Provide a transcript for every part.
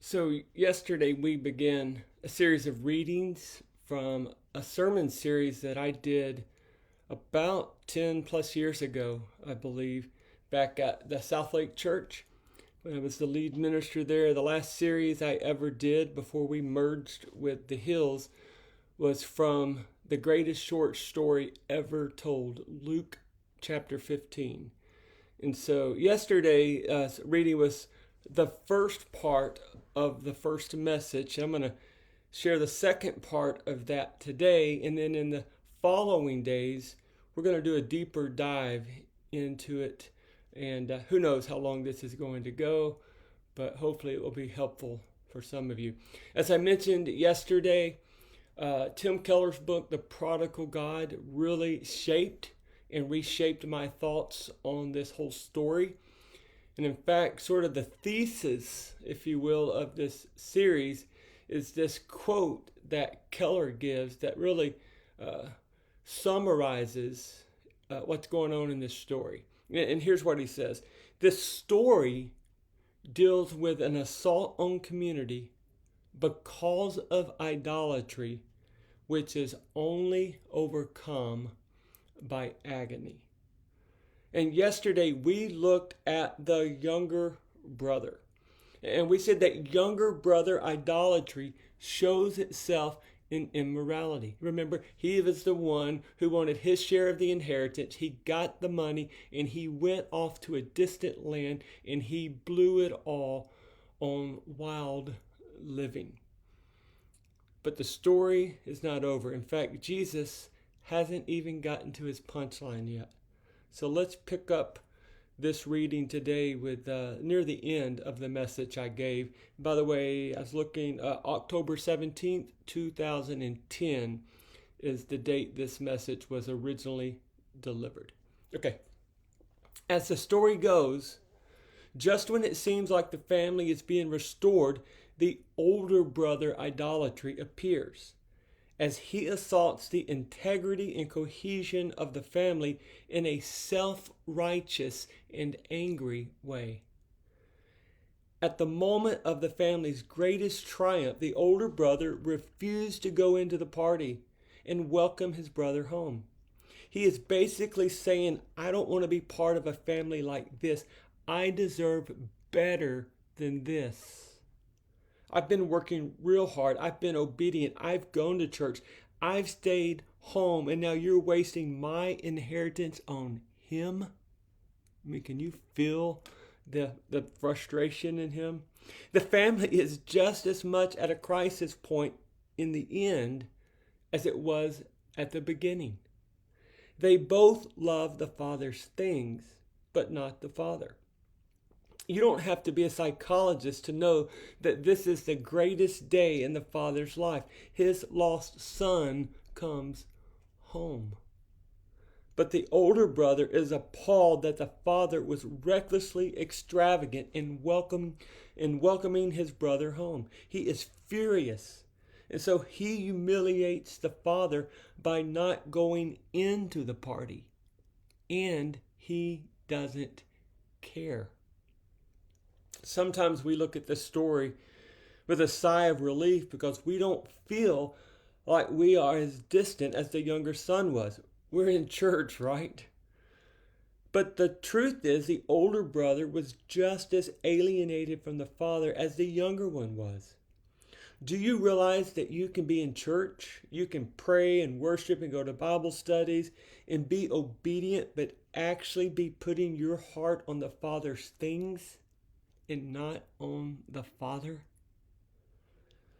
So, yesterday we began a series of readings from a sermon series that I did about 10 plus years ago, I believe, back at the South Lake Church when I was the lead minister there. The last series I ever did before we merged with the Hills was from the greatest short story ever told, Luke chapter 15. And so, yesterday, reading was the first part of the first message. I'm going to share the second part of that today, and then in the following days, we're going to do a deeper dive into it. And who knows how long this is going to go, but hopefully it will be helpful for some of you. As I mentioned yesterday, Tim Keller's book, The Prodigal God, really shaped and reshaped my thoughts on this whole story. And in fact, sort of the thesis, if you will, of this series is this quote that Keller gives that really summarizes what's going on in this story. And here's what he says. This story deals with an assault on community because of idolatry, which is only overcome by agony. And yesterday we looked at the younger brother. And we said that younger brother idolatry shows itself in immorality. Remember, he was the one who wanted his share of the inheritance. He got the money and he went off to a distant land and he blew it all on wild living. But the story is not over. In fact, Jesus hasn't even gotten to his punchline yet. So let's pick up this reading today with near the end of the message I gave. By the way, I was looking, October 17th, 2010 is the date this message was originally delivered. Okay. As the story goes, just when it seems like the family is being restored, the older brother idolatry appears as he assaults the integrity and cohesion of the family in a self-righteous and angry way. At the moment of the family's greatest triumph, the older brother refused to go into the party and welcome his brother home. He is basically saying, I don't want to be part of a family like this. I deserve better than this. I've been working real hard. I've been obedient. I've gone to church. I've stayed home. And now you're wasting my inheritance on him? I mean, can you feel the frustration in him? The family is just as much at a crisis point in the end as it was at the beginning. They both love the father's things, but not the father. You don't have to be a psychologist to know that this is the greatest day in the father's life. His lost son comes home. But the older brother is appalled that the father was recklessly extravagant in welcoming his brother home. He is furious. And so he humiliates the father by not going into the party. And he doesn't care. Sometimes we look at this story with a sigh of relief because we don't feel like we are as distant as the younger son was. We're in church, right? But the truth is the older brother was just as alienated from the father as the younger one was. Do you realize that you can be in church, you can pray and worship and go to Bible studies and be obedient, but actually be putting your heart on the Father's things and not on the Father?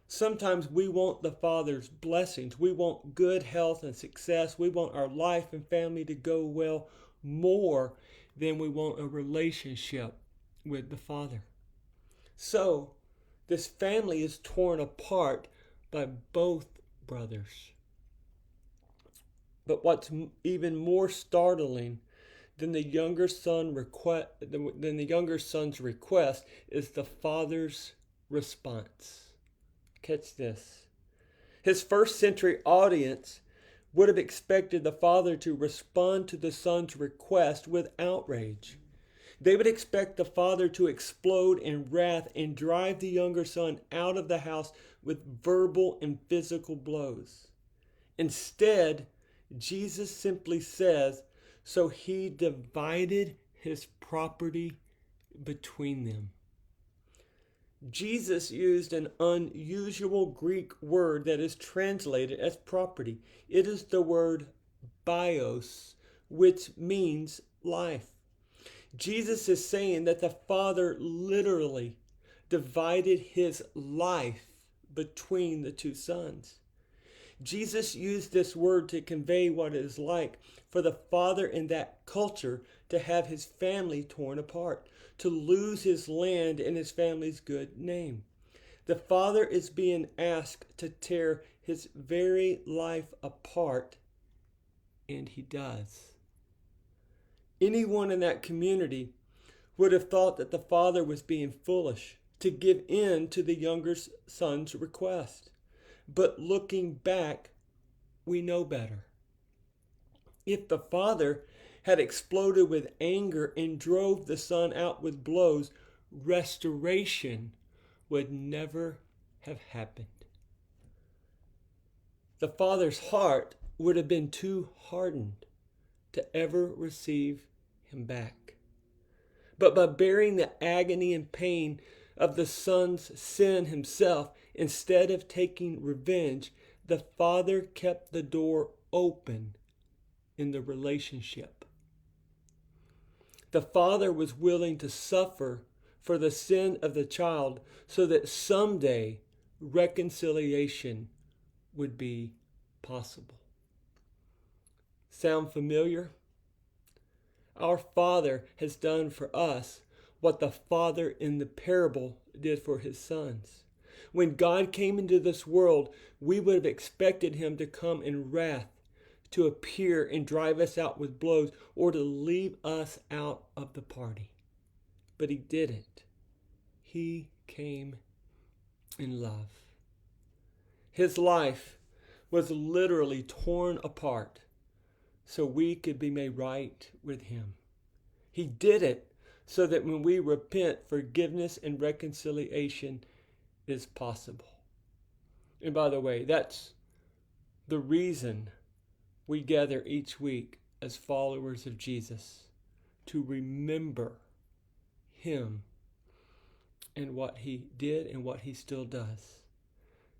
Sometimes we want the Father's blessings. We want good health and success. We want our life and family to go well more than we want a relationship with the Father. So, this family is torn apart by both brothers. But what's even more startling than the younger son's request is the father's response. Catch this. His first century audience would have expected the father to respond to the son's request with outrage. They would expect the father to explode in wrath and drive the younger son out of the house with verbal and physical blows. Instead, Jesus simply says, so he divided his property between them. Jesus used an unusual Greek word that is translated as property. It is the word bios, which means life. Jesus is saying that the Father literally divided his life between the two sons. Jesus used this word to convey what it is like for the father in that culture to have his family torn apart, to lose his land and his family's good name. The father is being asked to tear his very life apart, and he does. Anyone in that community would have thought that the father was being foolish to give in to the younger son's request. But looking back, we know better. If the father had exploded with anger and drove the son out with blows, restoration would never have happened. The father's heart would have been too hardened to ever receive him back. But by bearing the agony and pain of the son's sin himself, instead of taking revenge, the father kept the door open in the relationship. The father was willing to suffer for the sin of the child so that someday reconciliation would be possible. Sound familiar? Our Father has done for us what the father in the parable did for his sons. When God came into this world, we would have expected him to come in wrath, to appear and drive us out with blows, or to leave us out of the party. But he didn't. He came in love. His life was literally torn apart so we could be made right with him. He did it so that when we repent, forgiveness and reconciliation is possible. And by the way, that's the reason we gather each week as followers of Jesus, to remember him and what he did and what he still does.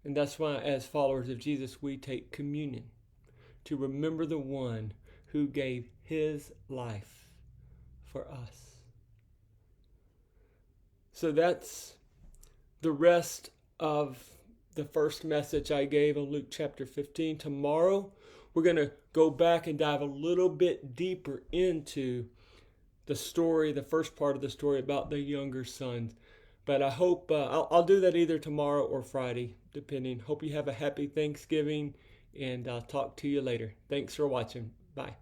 And that's why, as followers of Jesus, we take communion to remember the one who gave his life for us. So that's the rest of the first message I gave on Luke chapter 15. Tomorrow, we're going to go back and dive a little bit deeper into the story, the first part of the story about the younger sons. But I hope I'll do that either tomorrow or Friday, depending. Hope you have a happy Thanksgiving, and I'll talk to you later. Thanks for watching. Bye.